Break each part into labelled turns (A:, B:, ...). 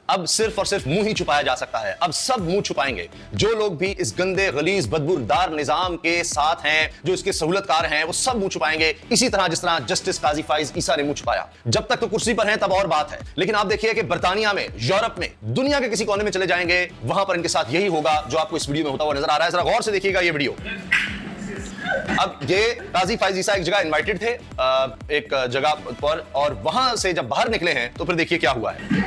A: अब सिर्फ और सिर्फ मुंह ही छुपाया जा सकता है। अब सब मुंह छुपाएंगे। जो लोग भी इस गंदे गलीज बदबूदार निजाम के साथ हैं, जो इसके सहूलतकार हैं, वो सब मुंह छुपाएंगे, इसी तरह जिस तरह जस्टिस काजी फाइज ईसा ने मुंह छुपाया। जब तक तो कुर्सी पर हैं तब और बात है, लेकिन आप देखिए कि बर्तानिया में, यूरोप में, दुनिया के किसी कोने में चले जाएंगे, वहां पर इनके साथ यही होगा जो आपको इस वीडियो में होता हुआ नजर आ रहा है। जरा गौर से देखिएगा ये वीडियो। अब ये काजी फाइज ईसा एक जगह इनवाइटेड थे, एक जगह पर, और वहां से जब बाहर निकले हैं तो फिर देखिए क्या हुआ है।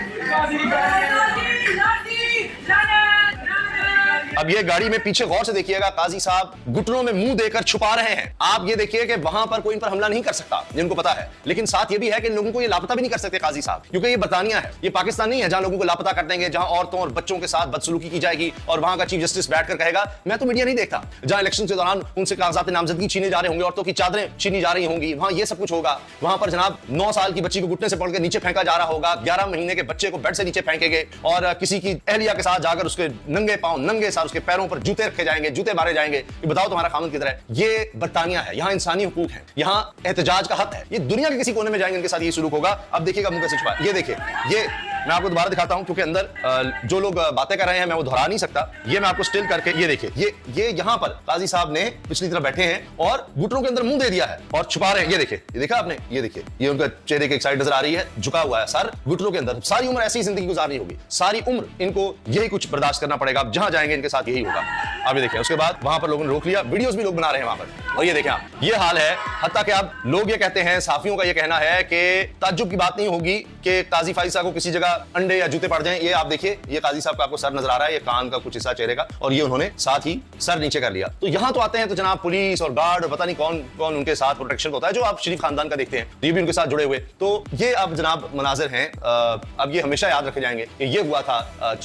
A: अब ये गाड़ी में पीछे गौर से देखिएगा, काजी साहब घुटनों में मुंह देकर छुपा रहे हैं। आप ये देखिए कि वहां पर कोई इन पर हमला नहीं कर सकता, जिनको पता है, लेकिन साथ ये भी है कि इन लोगों को ये लापता भी नहीं कर सकते काजी साहब, क्योंकि ये बर्तानिया है, ये पाकिस्तान नहीं है जहां लोगों को लापता कर देंगे, जहां औरतों और बच्चों के साथ बदसलूकी की जाएगी और वहां का चीफ जस्टिस बैठकर कहेगा मैं तो मीडिया नहीं देखता, जहां इलेक्शन के दौरान उनसे कागजात नामजदगी छीने जा रहे होंगे, औरतों की चादरें छीनी जा रही होंगी, वहां ये सब कुछ होगा। वहां पर जनाब 9 साल की बच्ची को घुटने से पकड़ के नीचे फेंका जा रहा होगा, 11 महीने के बच्चे को बेड से नीचे फेंकेंगे और किसी की अहलिया के साथ जाकर उसके नंगे पांव, नंगे सार उसके पैरों पर जूते रखे जाएंगे, जूते मारे जाएंगे कि बताओ तुम्हारा खामन किधर है। ये बर्तानिया है, यहां इंसानी हुकूक है, यहां एहतजाज का हक है। ये दुनिया के किसी कोने में जाएंगे इनके साथ ये शुरू होगा। अब देखिएगा मुंह कैसे छुपा। ये देखिए, ये मैं आपको दोबारा दिखाता हूं क्योंकि अंदर जो लोग बातें कर रहे हैं मैं वो दोहरा नहीं सकता। ये मैं आपको स्टिल करके, ये देखिए, ये यहां पर काजी साहब ने पिछली तरफ बैठे हैं और घुटनों के अंदर मुंह दे दिया है और छुपा रहे हैं। ये देखिए, ये देखा आपने, ये देखिए, ये उनका चेहरे की एक साइड नजर आ रही है, झुका हुआ है सर, घुटनों के अंदर। सारी उम्र ऐसी जिंदगी गुजारनी होगी, सारी उम्र इनको यही कुछ बर्दाश्त करना पड़ेगा। आप जहां जाएंगे इनके साथ यही होगा। आप ये देखिए, उसके बाद वहां पर लोगों ने रोक लिया, वीडियोस भी लोग बना रहे हैं वहां पर, और ये देखें आप, ये हाल है। हत्ता कि आप लोग ये कहते हैं, साफियों का ये कहना है कि ताज्जुब की बात नहीं होगी कि काजी फाइज साहब को किसी जगह अंडे या जूते पड़ जाएं। ये आप देखिए, ये काजी साहब का आपको सर नजर आ रहा है, ये कान का कुछ हिस्सा चेहरे का, और ये उन्होंने साथ ही सर नीचे कर लिया। तो यहां तो आते हैं तो जनाब पुलिस और गार्ड और पता नहीं कौन कौन उनके साथ प्रोटेक्शन होता है, जो आप शरीफ खानदान का देखते हैं, तो ये भी उनके साथ जुड़े हुए। तो ये अब जनाब मनाजिर हैं। अब ये हमेशा याद रखे जाएंगे कि ये हुआ था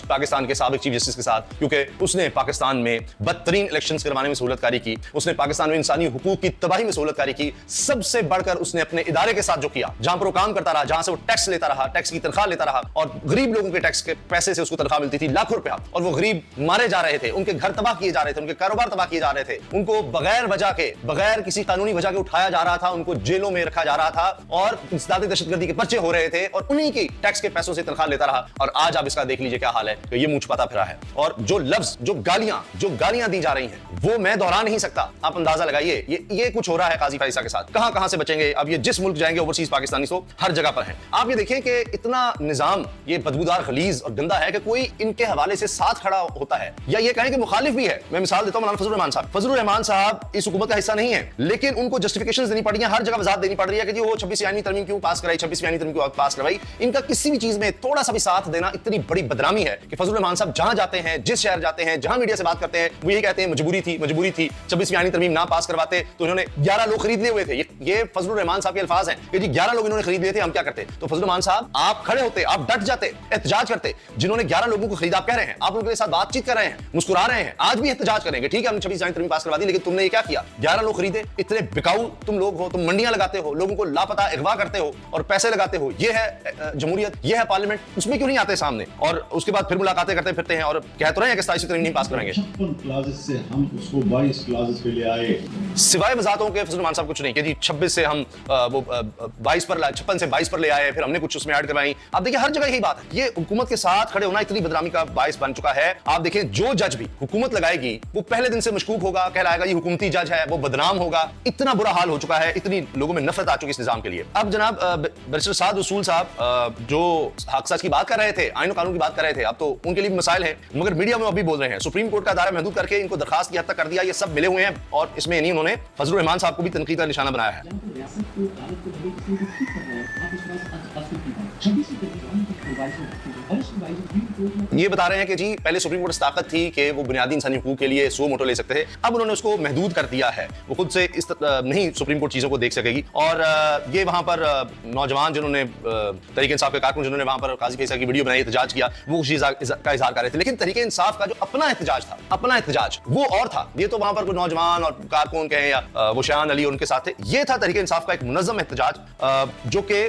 A: पाकिस्तान के साबिक चीफ जस्टिस के साथ, क्योंकि उसने पाकिस्तान में बदतरीन इलेक्शन करवाने में सहूलतकारी की, उसने पाकिस्तान में इंसानी हुकूक की तबाही में सहूलतकारी की। सबसे बढ़कर उसने अपने इदारे के साथ जो किया, जहां पर वो काम करता रहा, जहां से वो टैक्स लेता रहा, टैक्स की तनख्वाह लेता रहा, और गरीब लोगों के टैक्स के पैसे से उसको तनख्वाह मिलती थी लाखों रुपया, और वो गरीब मारे जा रहे थे, उनके घर तबाह किए जा रहे थे, उनके कारोबार तबाह किए जा रहे थे, उनको बगैर वजह के, बगैर किसी कानूनी वजह के उठाया जा रहा था, उनको जेलों में रखा जा रहा था और इंसदादी दहशतगर्दी के पर्चे हो रहे थे, और उन्हीं की टैक्स के पैसों से तनख्वाह लेता रहा। और आज आप इसका देख लीजिए क्या हाल है कि ये मुंह छुपाता फिरा है। और जो लफ्ज, जो गालियां दी जा रही हैं, वो मैं दोहरा नहीं सकता। आप अंदाजा लगाइए, ये कुछ हो रहा है काजी फाइज के साथ। कहां से बचेंगे अब? ये जिस मुल्क जाएंगे ओवरसीज पाकिस्तानी तो हर जगह पर हैं। आप ये देखिए कि इतना निजाम ये बदबूदार, गलीज और गंदा है कि कोई इनके हवाले से साथ खड़ा होता है या ये कहें कि मुखालिफ भी है। मैं मिसाल देता हूं, मौलाना फजलुर रहमान साहब। फजलुर रहमान साहब इस हुकूमत का हिस्सा नहीं है, लेकिन उनको जस्टिफिकेशंस देनी पड़ रही है, हर जगह वजाहत देनी पड़ रही है कि जी वो 26वीं आईनी तरमीम क्यों पास कराई, 26वीं आईनी तरमीम क्यों पास करवाई। इनका किसी भी चीज में थोड़ा सा भी साथ देना इतनी बड़ी बदनामी है कि फजलुर रहमान साहब जहां जाते हैं, जिस शहर जाते हैं, जहां मीडिया से बात करते हैं, वो यही कहते हैं मजबूरी थी 26वीं आईनी तरमीम ना पास करवाते तो इन्होंने 11 लोग खरीद लिए हुए थे। ये फजलुर रहमान साहब के अल्फाज हैं कि जी 11 लोग इन्होंने खरीद लिए थे, हम क्या करते? तो फजलुर रहमान साहब आप खड़े होते, आप डट जाते, एहतजाज करते। जिन्होंने 11 लोगों को खरीदा, आप कह रहे हैं, आप उनके साथ बातचीत कर रहे हैं, मुस्कुरा रहे हैं, आज भी एहतजाज करेंगे, ठीक है हमने 26वीं आईनी तरमीम पास करवा दी, लेकिन तुमने ये क्या किया? 11 लोग खरीदे, इतने बिकाऊ तुम लोग हो, तुम मंडियां लगाते हो, लोगों को लापता अगवा करते हो और पैसे लगाते हो। ये है जमहूरियत, ये है पार्लियामेंट, उसमें क्यों नहीं आते सामने? और उसके बाद फिर मुलाकातें करते फिरते हैं और कह तो रहे हैं कि 27वीं तरमीम नहीं पास कराएंगे।
B: 56 क्लासेस से हम उसको 22 क्लासेस पे ले आए,
A: सिवाय वजाहतों के फजलुर रहमान साहब कुछ नहीं कि जी 26 से हम वो 22 पर, 56 से 22 पर ले आए, फिर हमने कुछ उसमें ऐड करवाई। आप देखिए हर जगह यही बात है। ये हुकूमत के साथ खड़े होना इतनी बदनामी का बायस बन चुका है। आप देखें, जो जज भी हुकूमत लगाएगी वो पहले दिन से मशकूक होगा, कहलाएगा ये हुकूमती जज है, वो बदनाम होगा। इतना बुरा हाल हो चुका है, इतनी लोगों में नफरत आ चुकी इस निजाम के लिए। अब जनाब बैरिस्टर साद रसूल साहब जो हक सच की बात कर रहे थे, आईन और कानून की बात कर रहे थे, अब तो उनके लिए भी मसाइल हैं, मगर मीडिया में अभी बोल रहे हैं सुप्रीम कोर्ट का दायरा महदूद करके इनको दरखास्त की हद तक कर दिया। ये सब मिले हुए हैं और इसमें नहीं उन्होंने फजलुर रहमान साहब को भी तनकीद का निशाना बनाया है। ये बता रहे हैं कि जी पहले सुप्रीम कोर्ट ताकत थी कि वो बुनियादी इंसानी हुकूक के लिए सो मोटो ले सकते थे, अब उन्होंने उसको महदूद कर दिया है। वो खुद से इस नहीं सुप्रीम कोर्ट चीजों को देख सकेगी। और ये वहां पर नौजवान जिन्होंने तहरीक इंसाफ के कारकुन जिन्होंने वहां पर काजी फैसल की वीडियो बनाई, एहतजाज किया, वो खुशी का इजहार कर रहे थे, लेकिन तहरीक इंसाफ का जो अपना एहतजाज था, अपना एहतजाज वो और था। ये तो वहां पर कोई नौजवान और कारकुन कहें या वो शान अली उनके साथ थे। ये था तहरीक इंसाफ का एक मुनज़्ज़म एहतजाज जो कि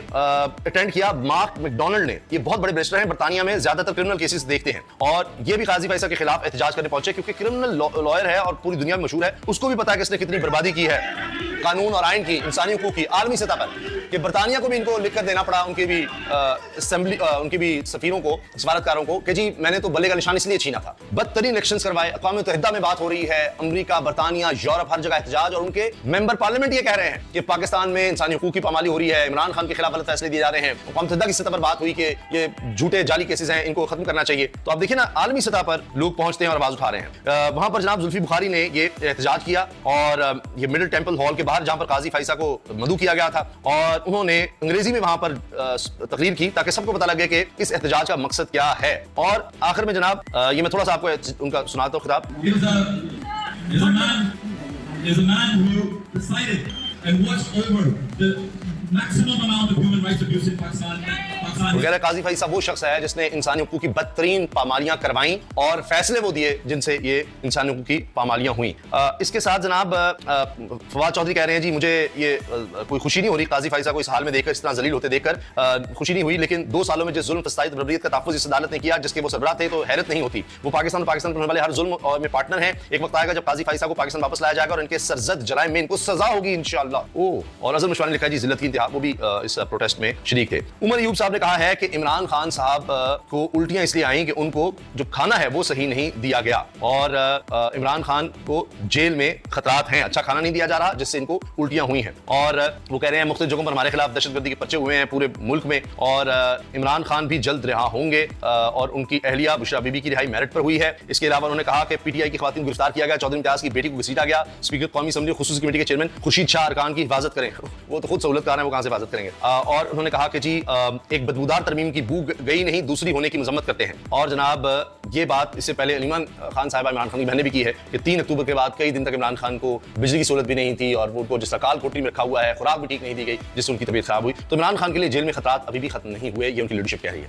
A: अटेंड किया मार्क मैकडोनाल्ड ने। ये बहुत बड़े बैरिस्टर हैं, बरतानिया में ज्यादातर क्रिमिनल केसेस देखते हैं, और ये भी काजी फैसल के खिलाफ एहतजाज करने पहुंचे क्योंकि क्रिमिनल लॉयर है और पूरी दुनिया में मशहूर है। उसको भी पता है कि इसने कितनी बर्बादी की है कानून और आइन की, इंसानी हुकूक की, आलमी सतह पर। कि बरतानिया को भी इनको लिखकर देना पड़ा, उनके भी असेंबली उनके भी सफीरों को, सफारतकारों को, कि जी मैंने तो बल्ले का निशान इसलिए छीना था। बदतरीन इलेक्शंस करवाए, अक़वाम मुत्तहिदा में बात हो रही है, अमेरिका, बरतानिया, यूरोप, हर जगह एहतजाज, और उनके मेंबर पार्लियामेंट ये कह रहे हैं कि पाकिस्तान में इंसानी हुकूक की पामाली हो रही है, इमरान खान के खिलाफ गलत फैसले दिए जा रहे हैं। अक़वाम मुत्तहिदा की सतह पर बात हुई कि ये झूठे जाली केसेस हैं, इनको खत्म करना चाहिए। तो आप देखिए ना, आलमी सतह पर लोग पहुंचते हैं और आवाज उठा रहे हैं। वहां पर जनाब जुल्फी बुखारी ने ये एहतजाज किया, और ये मिडिल टेंपल हॉल के बाहर जहां पर काजी फाइसा को मदऊ किया गया था, और उन्होंने अंग्रेजी में वहां पर तकरीर की ताकि सबको पता लगे कि इस एहतजाज का मकसद क्या है। और आखिर में जनाब ये मैं थोड़ा सा आपको उनका सुनाता हूं खिताब।
C: There's a man who decided and watched over the maximum amount of human rights abuse in Pakistan.
A: वगैरह काजी फैसा वो शख्स है जिसने इंसानी हुकूक की बदतरीन पामालियां करवाई और फैसले वो दिए जिनसे ये इंसानी हुकूक की पामालियां हुई। इसके साथ जनाब फवाद चौधरी कह रहे हैं जी मुझे ये कोई खुशी नहीं हो रही काजी फैसा को इस हाल में देखकर, इस तरह जलील होते देखकर खुशी नहीं हुई, लेकिन 2 सालों में जिस जुल्म फसाद बर्बरियत का तहफ़्फ़ुज़ इस अदालत ने किया जिसके वो सरबराह थे, तो हैरत नहीं होती। वो पाकिस्तान पर होने वाले हर जुल्म में पार्टनर हैं। एक वक्त आएगा जब काजी फैसा को पाकिस्तान वापस लाया जाएगा और इनके सरजद जराइम में इनको सजा होगी इंशाअल्लाह। और अज़हर मशवानी ने लिखा जी जिल्लत की इंतहा, वो भी इस प्रोटेस्ट में शरीक थे। उमर अयूब साहब ने कहा है कि इमरान खान साहब को उल्टियां इसलिए आई कि उनको जो खाना है वो सही नहीं दिया गया, और इमरान खान को जेल में खतरात हैं, अच्छा खाना नहीं दिया जा रहा जिससे इनको उल्टियां हुई हैं। और वो कह रहे हैं मुख्तलिफ जगहों पर हमारे खिलाफ दहशतगर्दी के पर्चे हुए हैं पूरे मुल्क में, और इमरान खान भी जल्द रिहा होंगे, और उनकी अहलिया बुशरा बीबी की रिहाई मेरिट पर हुई है। इसके अलावा उन्होंने कहा कि पीटीआई की खवातीन को गिरफ्तार किया गया, चौधरी इम्तियाज की बेटी को घसीटा गया, स्पीकर कौमी असम्बली खुसूसी कमेटी के चेयरमैन खुर्शीद शाह अरकान की हिफाजत करें। वो तो खुद सहूलतकार हैं, वो कहां से हिफाजत करेंगे। और उन्होंने कहा कि जी एक बदबूदार तरमीम की बू गई नहीं, दूसरी होने की मजम्मत करते हैं। और जनाब ये बात इससे पहले अलीमान खान साहिबा इमरान खान की बहन ने भी की है कि 3 अक्टूबर के बाद कई दिन तक इमरान खान को बिजली की सहूलत भी नहीं थी, और वो उनको जिस काल कोठरी में रखा हुआ है, खुराक भी ठीक नहीं दी गई, जिससे उनकी तबीयत खराब हुई। तो इमरान खान के लिए जेल में खतरात अभी भी खत्म नहीं हुए, ये उनकी लीडरशिप कह रही है।